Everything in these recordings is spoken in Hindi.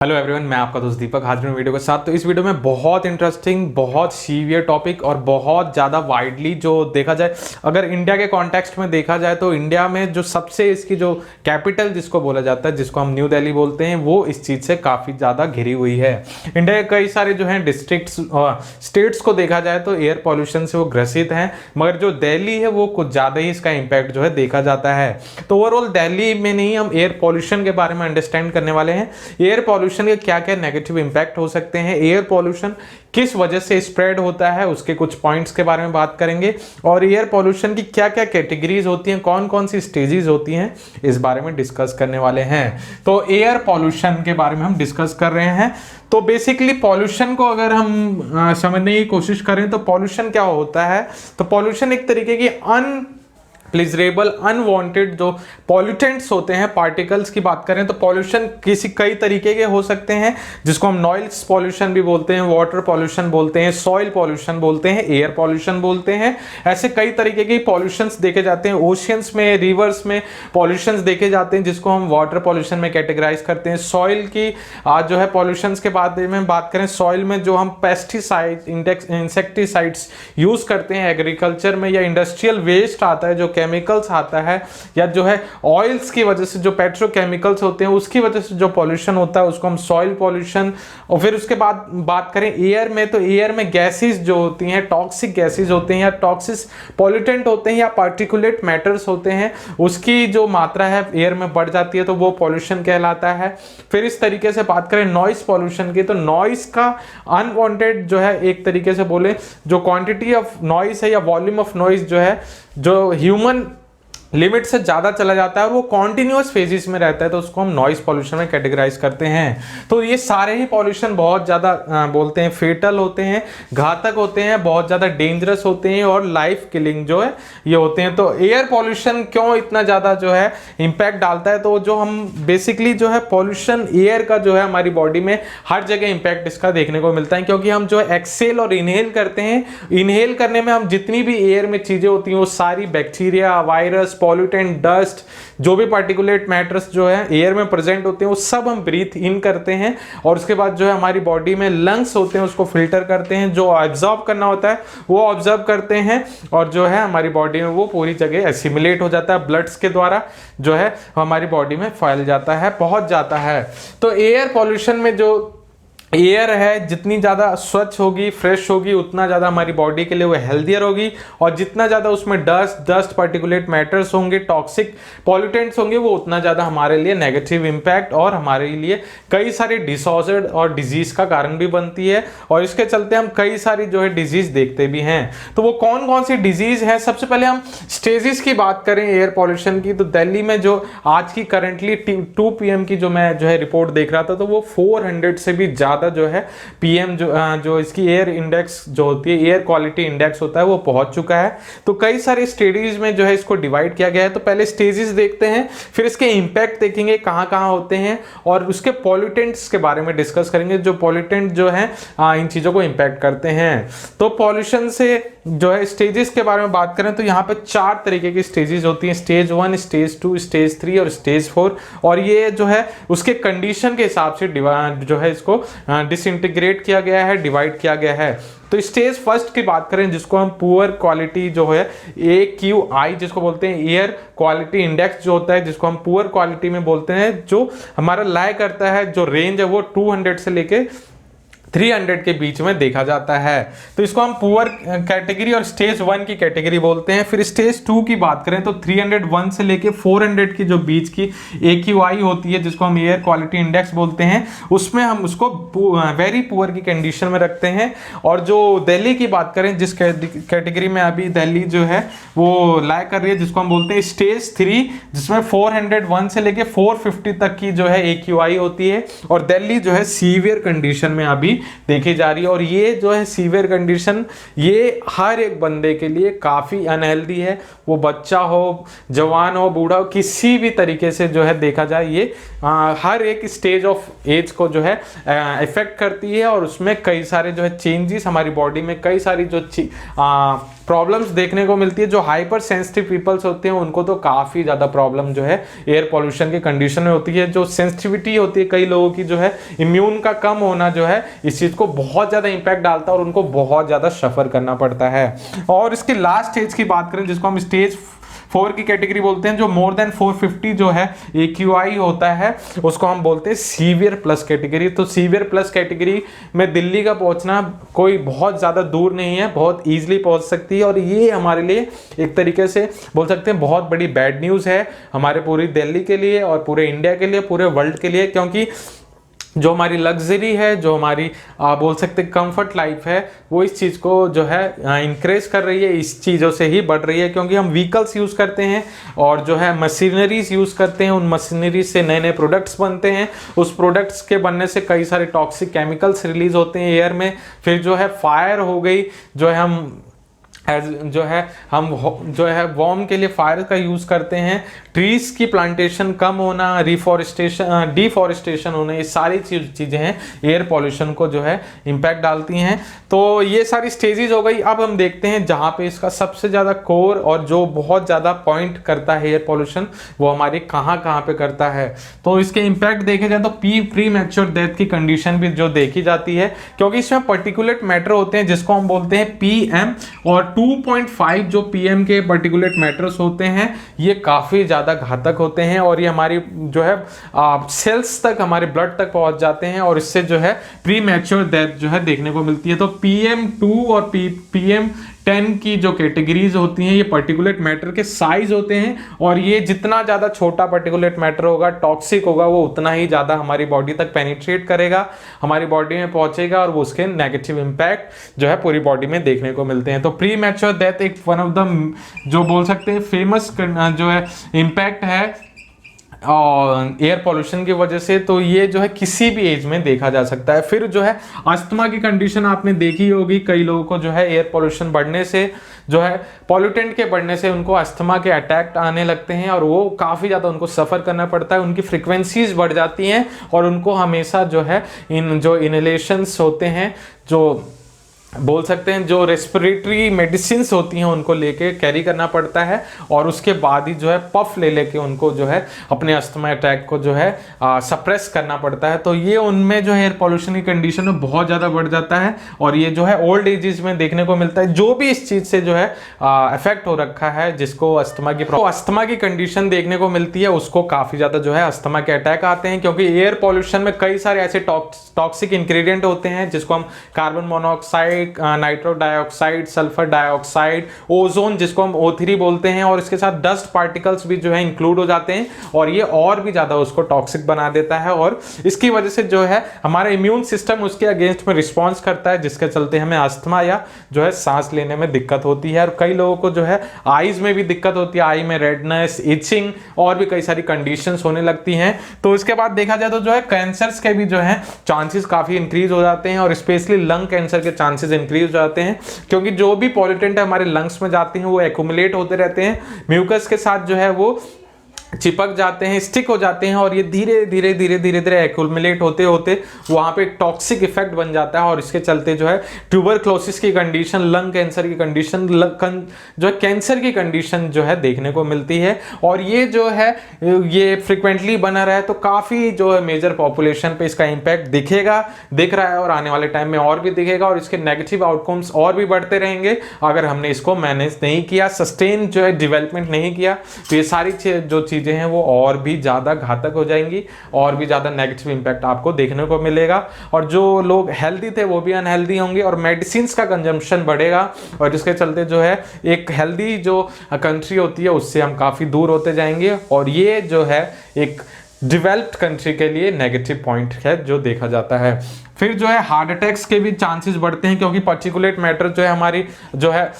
हेलो एवरीवन, मैं आपका दोस्त दीपक हाजिर हूं वीडियो के साथ। तो इस वीडियो में बहुत इंटरेस्टिंग, बहुत सीवियर टॉपिक और बहुत ज़्यादा वाइडली जो देखा जाए, अगर इंडिया के कॉन्टेक्स्ट में देखा जाए तो इंडिया में जो सबसे इसकी जो कैपिटल जिसको बोला जाता है, जिसको हम न्यू दिल्ली बोलते हैं, वो इस चीज़ से काफ़ी ज़्यादा घिरी हुई है। इंडिया के कई सारे जो हैं डिस्ट्रिक्ट्स स्टेट्स को देखा जाए तो एयर पॉल्यूशन से वो ग्रसित हैं, मगर जो दिल्ली है वो कुछ ज़्यादा ही इसका इम्पैक्ट जो है देखा जाता है। तो ओवरऑल दिल्ली में नहीं, हम एयर पॉल्यूशन के बारे में अंडरस्टैंड करने वाले हैं। एयर पॉल्यूशन के क्या क्या नेगेटिव इंपैक्ट हो सकते हैं, एयर पॉल्यूशन किस वजह से स्प्रेड होता है, उसके कुछ पॉइंट्स के बारे में बात करेंगे, और एयर पॉल्यूशन की क्या क्या कैटेगरीज होती हैं, कौन कौन सी स्टेजेस होती हैं, इस बारे में डिस्कस करने वाले हैं। तो एयर पॉल्यूशन के बारे में हम डिस्कस कर रहे हैं। तो बेसिकली पॉल्यूशन को अगर हम समझने की कोशिश करें तो पॉल्यूशन क्या होता है, तो पॉल्यूशन एक तरीके की प्लीजरेबल अनवांटेड जो पॉल्यूटेंट्स होते हैं, पार्टिकल्स की बात करें तो पॉल्यूशन कई तरीके के हो सकते हैं, जिसको हम नॉइज पॉल्यूशन भी बोलते हैं, वाटर पॉल्यूशन बोलते हैं, सॉइल पॉल्यूशन बोलते हैं, एयर पॉल्यूशन बोलते हैं। ऐसे कई तरीके के पॉल्यूशंस देखे जाते हैं। ओशियंस में, रिवर्स में पॉल्यूशंस देखे जाते हैं, जिसको हम वाटर पॉल्यूशन में कैटेगराइज करते हैं। सॉइल की जो है पॉल्यूशंस के बाद में बात करें, सॉइल में जो हम पेस्टिसाइड, इंसेक्टिसाइड्स यूज करते हैं एग्रीकल्चर में, या इंडस्ट्रियल वेस्ट आता है, जो केमिकल्स आता है, या जो है ऑयल्स की वजह से जो पेट्रोकेमिकल्स होते हैं उसकी वजह से जो पॉल्यूशन होता है, उसको हम सॉइल पॉल्यूशन। और फिर उसके बाद बात करें एयर में, तो एयर में गैसेस जो होती हैं, टॉक्सिक गैसेस होते हैं, या टॉक्सिक पॉल्यूटेंट होते हैं, या पार्टिकुलेट मैटर्स होते हैं, उसकी जो मात्रा है एयर में बढ़ जाती है तो वो पॉल्यूशन कहलाता है। फिर इस तरीके से बात करें नॉइस पॉल्यूशन की, तो नॉइस का अनवांटेड जो है, एक तरीके से बोले, जो क्वांटिटी ऑफ नॉइस है या वॉल्यूम ऑफ नॉइस जो है, जो ह्यूमन लिमिट से ज़्यादा चला जाता है और वो कॉन्टिन्यूअस फेजेस में रहता है, तो उसको हम नॉइस पॉल्यूशन में कैटेगराइज करते हैं। तो ये सारे ही पॉल्यूशन बहुत ज़्यादा बोलते हैं फेटल होते हैं, घातक होते हैं, बहुत ज़्यादा डेंजरस होते हैं और लाइफ किलिंग जो है ये होते हैं। तो एयर पॉल्यूशन क्यों इतना ज़्यादा जो है इम्पैक्ट डालता है, तो जो हम बेसिकली जो है पॉल्यूशन एयर का जो है हमारी बॉडी में हर जगह इम्पैक्ट इसका देखने को मिलता है, क्योंकि हम जो है एक्सेल और इनहेल करते हैं। इनहेल करने में हम जितनी भी एयर में चीज़ें होती हैं वो सारी बैक्टीरिया, वायरस, पॉल्यूटेंट, डस्ट, जो भी पार्टिकुलेट मैटर्स जो है एयर में प्रेजेंट होते हैं वो सब हम ब्रीथ इन करते हैं, और उसके बाद जो है हमारी बॉडी में लंग्स होते हैं उसको फिल्टर करते हैं, जो ऑब्जर्व करना होता है वो ऑब्जर्व करते हैं, और जो है हमारी बॉडी में वो पूरी जगह एसिमिलेट हो जाता है, ब्लड्स के द्वारा जो है हमारी बॉडी में फैल जाता है, पहुंच जाता है। तो एयर पॉल्यूशन में जो एयर है जितनी ज़्यादा स्वच्छ होगी, फ्रेश होगी, उतना ज़्यादा हमारी बॉडी के लिए वो हेल्दियर होगी, और जितना ज़्यादा उसमें डस्ट पार्टिकुलेट मैटर्स होंगे, टॉक्सिक पॉल्यूटेंट्स होंगे, वो उतना ज़्यादा हमारे लिए नेगेटिव इम्पैक्ट और हमारे लिए कई सारे डिसऑर्डर और डिजीज़ का कारण भी बनती है, और इसके चलते हम कई सारी जो है डिजीज़ देखते भी हैं। तो वो कौन कौन सी डिजीज़ है, सबसे पहले हम स्टेजेस की बात करें एयर पॉल्यूशन की, तो दिल्ली में जो आज की करंटली 2 PM की जो मैं जो है रिपोर्ट देख रहा था, तो वो 400 से भी ज़्यादा जो है PM जो इसकी एयर इंडेक्स जो होती है, एयर क्वालिटी इंडेक्स होता है, वो पहुंच चुका है। तो कई सारे स्टेजेस में जो है इसको डिवाइड किया गया है। तो पहले स्टेजेस देखते हैं, फिर इसके इंपैक्ट देखेंगे कहां कहां होते हैं, और उसके पॉल्यूटेंट्स के बारे में डिस्कस करेंगे, जो पॉल्यूटेंट जो है इन चीजों को इंपैक्ट करते हैं। तो पॉल्यूशन से जो है स्टेजेस के बारे में बात करें तो यहाँ पे 4 तरीके की स्टेजेस होती हैं, स्टेज 1, स्टेज 2, स्टेज 3 और स्टेज 4, और ये जो है उसके कंडीशन के हिसाब से जो है इसको डिसइंटीग्रेट किया गया है, डिवाइड किया गया है। तो स्टेज फर्स्ट की बात करें, जिसको हम पुअर क्वालिटी जो है AQI जिसको बोलते हैं, एयर क्वालिटी इंडेक्स जो होता है, जिसको हम पुअर क्वालिटी में बोलते हैं, जो हमारा लाई करता है, जो रेंज है वो 200 से लेके 300 के बीच में देखा जाता है। तो इसको हम पुअर कैटेगरी और स्टेज 1 की कैटेगरी बोलते हैं। फिर स्टेज 2 की बात करें तो 301 से लेके 400 की जो बीच की AQI होती है, जिसको हम एयर क्वालिटी इंडेक्स बोलते हैं, उसमें हम उसको वेरी पुअर की कंडीशन में रखते हैं। और जो दिल्ली की बात करें, जिस कैटेगरी में अभी दिल्ली जो है वो लाया कर रही है, जिसको हम बोलते हैं स्टेज 3, जिसमें 401 से लेके 450 तक की जो है AQI होती है, और दिल्ली जो है सीवियर कंडीशन में अभी देखी जा रही है। और ये जो है सीवियर कंडीशन, ये हर एक बंदे के लिए काफ़ी अनहेल्दी है, वो बच्चा हो, जवान हो, बूढ़ा हो, किसी भी तरीके से जो है देखा जाए ये हर एक स्टेज ऑफ एज को जो है इफेक्ट करती है। और उसमें कई सारे जो है चेंजेस हमारी बॉडी में, कई सारी जो प्रॉब्लम्स देखने को मिलती है। जो हाइपर सेंसिटिव पीपल्स होते हैं उनको तो काफ़ी ज़्यादा प्रॉब्लम जो है एयर पॉल्यूशन के कंडीशन में होती है। जो सेंसिटिविटी होती है कई लोगों की, जो है इम्यून का कम होना जो है इस चीज़ को बहुत ज़्यादा इंपैक्ट डालता है और उनको बहुत ज़्यादा सफ़र करना पड़ता है। और इसके लास्ट स्टेज की बात करें जिसको हम स्टेज 4 की कैटेगरी बोलते हैं, जो मोर देन 450 जो है AQI होता है, उसको हम बोलते हैं सीवियर प्लस कैटेगरी। तो सीवियर प्लस कैटेगरी में दिल्ली का पहुंचना कोई बहुत ज़्यादा दूर नहीं है, बहुत ईजिली पहुंच सकती है। और ये हमारे लिए एक तरीके से बोल सकते हैं बहुत बड़ी बैड न्यूज़ है हमारे पूरी दिल्ली के लिए और पूरे इंडिया के लिए, पूरे वर्ल्ड के लिए, क्योंकि जो हमारी लग्जरी है, जो हमारी बोल सकते हैं कंफर्ट लाइफ है, वो इस चीज़ को जो है इंक्रेज कर रही है, इस चीज़ों से ही बढ़ रही है। क्योंकि हम व्हीकल्स यूज़ करते हैं और जो है मशीनरीज यूज़ करते हैं, उन मशीनरीज से नए नए प्रोडक्ट्स बनते हैं, उस प्रोडक्ट्स के बनने से कई सारे टॉक्सिक केमिकल्स रिलीज होते हैं एयर में। फिर जो है फायर हो गई, जो है हम जो है वॉर्म के लिए फायर का यूज़ करते हैं, ट्रीज की प्लांटेशन कम होना, डिफॉरेस्टेशन होना, ये सारी चीज़ें हैं एयर पॉल्यूशन को जो है इम्पैक्ट डालती हैं। तो ये सारी स्टेजेस हो गई। अब हम देखते हैं जहाँ पे इसका सबसे ज़्यादा कोर और जो बहुत ज़्यादा पॉइंट करता है एयर पॉल्यूशन, वो हमारी कहाँ पे करता है। तो इसके इम्पैक्ट देखे जाए तो प्री मैच्योर डेथ की कंडीशन भी जो देखी जाती है, क्योंकि इसमें पर्टिकुलेट मैटर होते हैं जिसको हम बोलते हैं PM, और 2.5 जो PM के पर्टिकुलेट मैटर्स होते हैं ये काफ़ी ज़्यादा घातक होते हैं और ये हमारी जो है सेल्स तक, हमारे ब्लड तक पहुंच जाते हैं और इससे जो है प्री मैच्योर डेथ जो है देखने को मिलती है। तो PM2 और PM10 की जो कैटेगरीज होती हैं, ये पर्टिकुलेट मैटर के साइज होते हैं और ये जितना ज़्यादा छोटा पर्टिकुलेट मैटर होगा, टॉक्सिक होगा, वो उतना ही ज़्यादा हमारी बॉडी तक पेनिट्रेट करेगा, हमारी बॉडी में पहुंचेगा और वो उसके नेगेटिव इम्पैक्ट जो है पूरी बॉडी में देखने को मिलते हैं। तो प्री मैच्योर डेथ एक वन ऑफ द जो बोल सकते हैं फेमस जो है इम्पैक्ट है और एयर पॉल्यूशन की वजह से। तो ये जो है किसी भी एज में देखा जा सकता है। फिर जो है अस्थमा की कंडीशन आपने देखी होगी, कई लोगों को जो है एयर पॉल्यूशन बढ़ने से, जो है पॉल्यूटेंट के बढ़ने से उनको अस्थमा के अटैक आने लगते हैं और वो काफ़ी ज़्यादा उनको सफ़र करना पड़ता है, उनकी फ्रिक्वेंसीज बढ़ जाती हैं और उनको हमेशा जो है इन जो इनहेलेशंस होते हैं, जो बोल सकते हैं जो रेस्पिरेटरी मेडिसिन होती हैं, उनको लेके कैरी करना पड़ता है और उसके बाद ही जो है पफ ले लेके उनको जो है अपने अस्थमा अटैक को जो है सप्रेस करना पड़ता है। तो ये उनमें जो है एयर पॉल्यूशन की कंडीशन में बहुत ज़्यादा बढ़ जाता है और ये जो है ओल्ड एजेस में देखने को मिलता है। जो भी इस चीज़ से जो है इफेक्ट हो रखा है, जिसको अस्थमा की कंडीशन देखने को मिलती है, उसको काफ़ी ज़्यादा जो है अस्थमा के अटैक आते हैं, क्योंकि एयर पॉल्यूशन में कई सारे ऐसे टॉक्सिक इंग्रेडिएंट होते हैं जिसको हम carbon monoxide, nitro dioxide, sulphur dioxide, ozone जिसको हम O3 बोलते हैं, और इसके साथ डस्ट पार्टिकल्स भी जो है इंक्लूड हो जाते हैं और ये और भी ज्यादा उसको टॉक्सिक बना देता है और इसकी वजह से जो है हमारा इम्यून सिस्टम उसके अगेंस्ट में रिस्पॉन्स करता है, जिसके चलते हमें अस्थमा या जो है सांस लेने में दिक्कत होती है। और कई लोगों को जो है आईज में भी दिक्कत होती है, आई में रेडनेस, इचिंग और भी कई सारी कंडीशंस होने लगती हैं। तो इसके बाद देखा जाए तो जो है कैंसर्स के भी जो है चांसेस काफी इंक्रीज हो जाते हैं और स्पेशली लंग कैंसर के चांसेस इंक्रीज हो जाते हैं, क्योंकि जो भी पॉल्यूटेंट है हमारे लंग्स में जाते हैं वो एक्यूमुलेट होते रहते हैं, म्यूकस के साथ जो है वो चिपक जाते हैं, स्टिक हो जाते हैं और ये धीरे धीरे एक्यूमुलेट होते होते वहाँ पे एक टॉक्सिक इफेक्ट बन जाता है और इसके चलते जो है ट्यूबरक्लोसिस की कंडीशन, लंग कैंसर की कंडीशन, जो है कैंसर की कंडीशन जो है देखने को मिलती है। और ये जो है ये फ्रिक्वेंटली बना रहा है तो काफ़ी जो है मेजर पॉपुलेशन पे इसका इम्पैक्ट दिख रहा है और आने वाले टाइम में और भी दिखेगा और इसके नेगेटिव आउटकम्स और भी बढ़ते रहेंगे अगर हमने इसको मैनेज नहीं किया, सस्टेन जो है डेवलपमेंट नहीं किया। तो ये सारी जो चीज़ें हैं वो और भी ज़्यादा घातक हो जाएंगी और भी ज़्यादा नेगेटिव इंपैक्ट आपको देखने को मिलेगा और जो लोग हेल्दी थे वो भी अनहेल्दी होंगे और मेडिसिन का कंजम्पशन बढ़ेगा और जिसके चलते जो है एक हेल्दी जो कंट्री होती है उससे हम काफ़ी दूर होते जाएंगे और ये जो है एक डेवलप्ड कंट्री के लिए नेगेटिव पॉइंट है जो देखा जाता है। फिर जो है हार्ट अटैक्स के भी चांसेस बढ़ते हैं, क्योंकि पार्टिकुलेट मैटर जो है हमारी जो है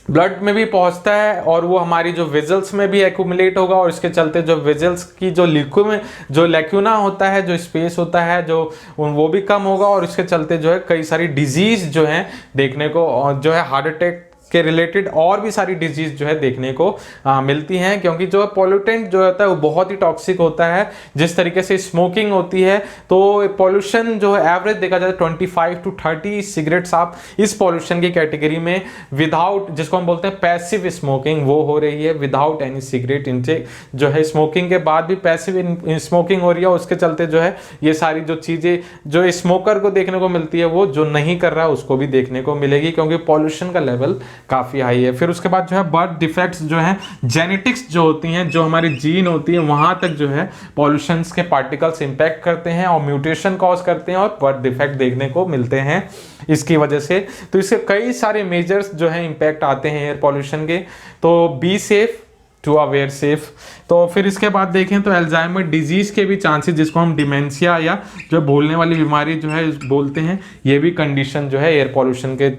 ब्लड में भी पहुंचता है और वो हमारी जो विजल्स में भी एक्यूमुलेट होगा, और इसके चलते जो विजल्स की जो लिक्विड में जो लैक्यूना होता है, जो स्पेस होता है जो वो भी कम होगा, और इसके चलते जो है कई सारी डिजीज जो है देखने को जो है हार्ट अटैक के रिलेटेड और भी सारी डिजीज जो है देखने को मिलती हैं, क्योंकि जो पॉल्यूटेंट जो होता है वो बहुत ही टॉक्सिक होता है। जिस तरीके से स्मोकिंग होती है, तो पॉल्यूशन जो है एवरेज देखा जाए 25 to 30 सिगरेट्स आप इस पॉल्यूशन की कैटेगरी में विदाउट, जिसको हम बोलते हैं पैसिव स्मोकिंग, वो हो रही है विदाउट एनी सिगरेट इनटेक। जो है स्मोकिंग के बाद भी पैसिव स्मोकिंग हो रही है, उसके चलते जो है ये सारी जो चीजें जो स्मोकर को देखने को मिलती है, वो जो नहीं कर रहा है उसको भी देखने को मिलेगी, क्योंकि पॉल्यूशन का लेवल काफी हाई है। फिर उसके बाद जो है बर्थ डिफेक्ट्स जो है, जेनेटिक्स जो होती हैं, जो हमारी जीन होती है, वहां तक जो है पॉल्यूशन के पार्टिकल्स इंपैक्ट करते हैं और म्यूटेशन कॉज करते हैं और बर्थ डिफेक्ट देखने को मिलते हैं इसकी वजह से। तो इसके कई सारे मेजर्स जो है इंपैक्ट आते हैं एयर पॉल्यूशन के। तो be safe to aware safe. तो फिर इसके बाद देखें तो अल्जाइमर डिजीज के भी चांसेस, जिसको हम डिमेंशिया या जो भूलने वाली बीमारी जो है बोलते हैं, ये भी कंडीशन जो है एयर पॉल्यूशन के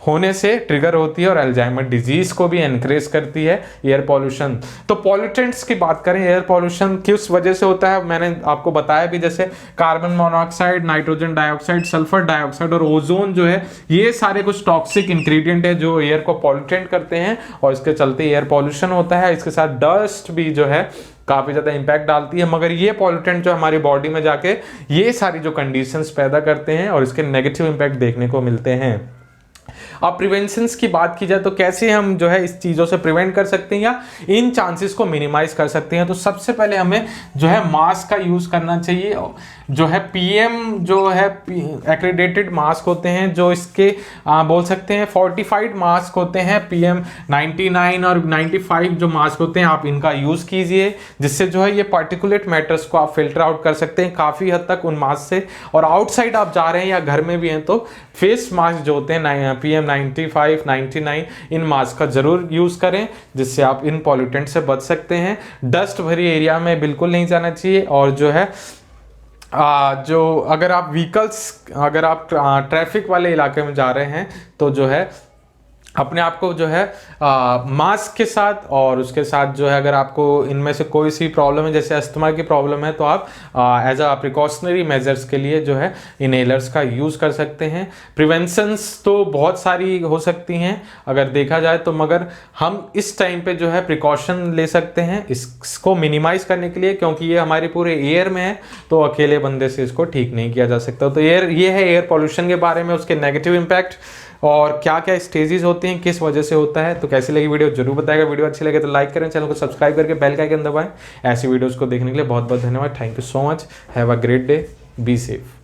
होने से ट्रिगर होती है और अल्जाइमर डिजीज को भी एनकरेज करती है एयर पॉल्यूशन। तो पॉल्यूटेंट्स की बात करें, एयर पॉल्यूशन किस वजह से होता है मैंने आपको बताया भी, जैसे carbon monoxide, nitrogen dioxide, sulphur dioxide और ओजोन जो है, ये सारे कुछ टॉक्सिक इंग्रेडिएंट है जो एयर को पॉल्यूटेंट करते हैं और इसके चलते एयर पॉल्यूशन होता है। इसके साथ डस्ट भी जो है काफी ज्यादा इंपैक्ट डालती है, मगर ये पॉल्यूटेंट जो हमारी बॉडी में जाके ये सारी जो कंडीशंस पैदा करते हैं और इसके नेगेटिव इंपैक्ट देखने को मिलते हैं। अब प्रिवेंशन की बात की जाए तो कैसे हम जो है इस चीज़ों से प्रिवेंट कर सकते हैं या इन चांसेस को मिनिमाइज कर सकते हैं। तो सबसे पहले हमें जो है मास्क का यूज़ करना चाहिए। जो है पीएम जो है एक्रेडिटेड मास्क होते हैं, जो इसके बोल सकते हैं फोर्टिफाइड मास्क होते हैं, पीएम 99 और 95 जो मास्क होते हैं, आप इनका यूज़ कीजिए, जिससे जो है ये पार्टिकुलेट मैटर्स को आप फिल्टर आउट कर सकते हैं काफ़ी हद तक उन मास्क से। और आउटसाइड आप जा रहे हैं या घर में भी हैं तो फेस मास्क जो होते हैं पीएम 95, 99 इन मास्क का जरूर यूज़ करें, जिससे आप इन पॉल्यूटेंट से बच सकते हैं। डस्ट भरी एरिया में बिल्कुल नहीं जाना चाहिए। और जो है जो अगर आप अगर आप ट्रैफिक वाले इलाके में जा रहे हैं तो जो है अपने आप को जो है मास्क के साथ, और उसके साथ जो है अगर आपको इनमें से कोई सी प्रॉब्लम है, जैसे अस्थमा की प्रॉब्लम है, तो आप एज अ प्रिकॉशनरी मेजर्स के लिए जो है इनहेलर्स का यूज़ कर सकते हैं। प्रिवेंशंस तो बहुत सारी हो सकती हैं अगर देखा जाए तो, मगर हम इस टाइम पे जो है प्रिकॉशन ले सकते हैं इसको मिनिमाइज करने के लिए, क्योंकि ये हमारे पूरे एयर में है, तो अकेले बंदे से इसको ठीक नहीं किया जा सकता। तो ये है एयर पॉल्यूशन के बारे में, उसके नेगेटिव इम्पैक्ट और क्या क्या स्टेजेस होते हैं, किस वजह से होता है। तो कैसी लगी वीडियो जरूर बताएगा। वीडियो अच्छी लगे तो लाइक करें, चैनल को सब्सक्राइब करके बेल का आइकन दबाएं। ऐसी वीडियोस को देखने के लिए बहुत बहुत धन्यवाद। Thank you so much. Have a great day. Be safe.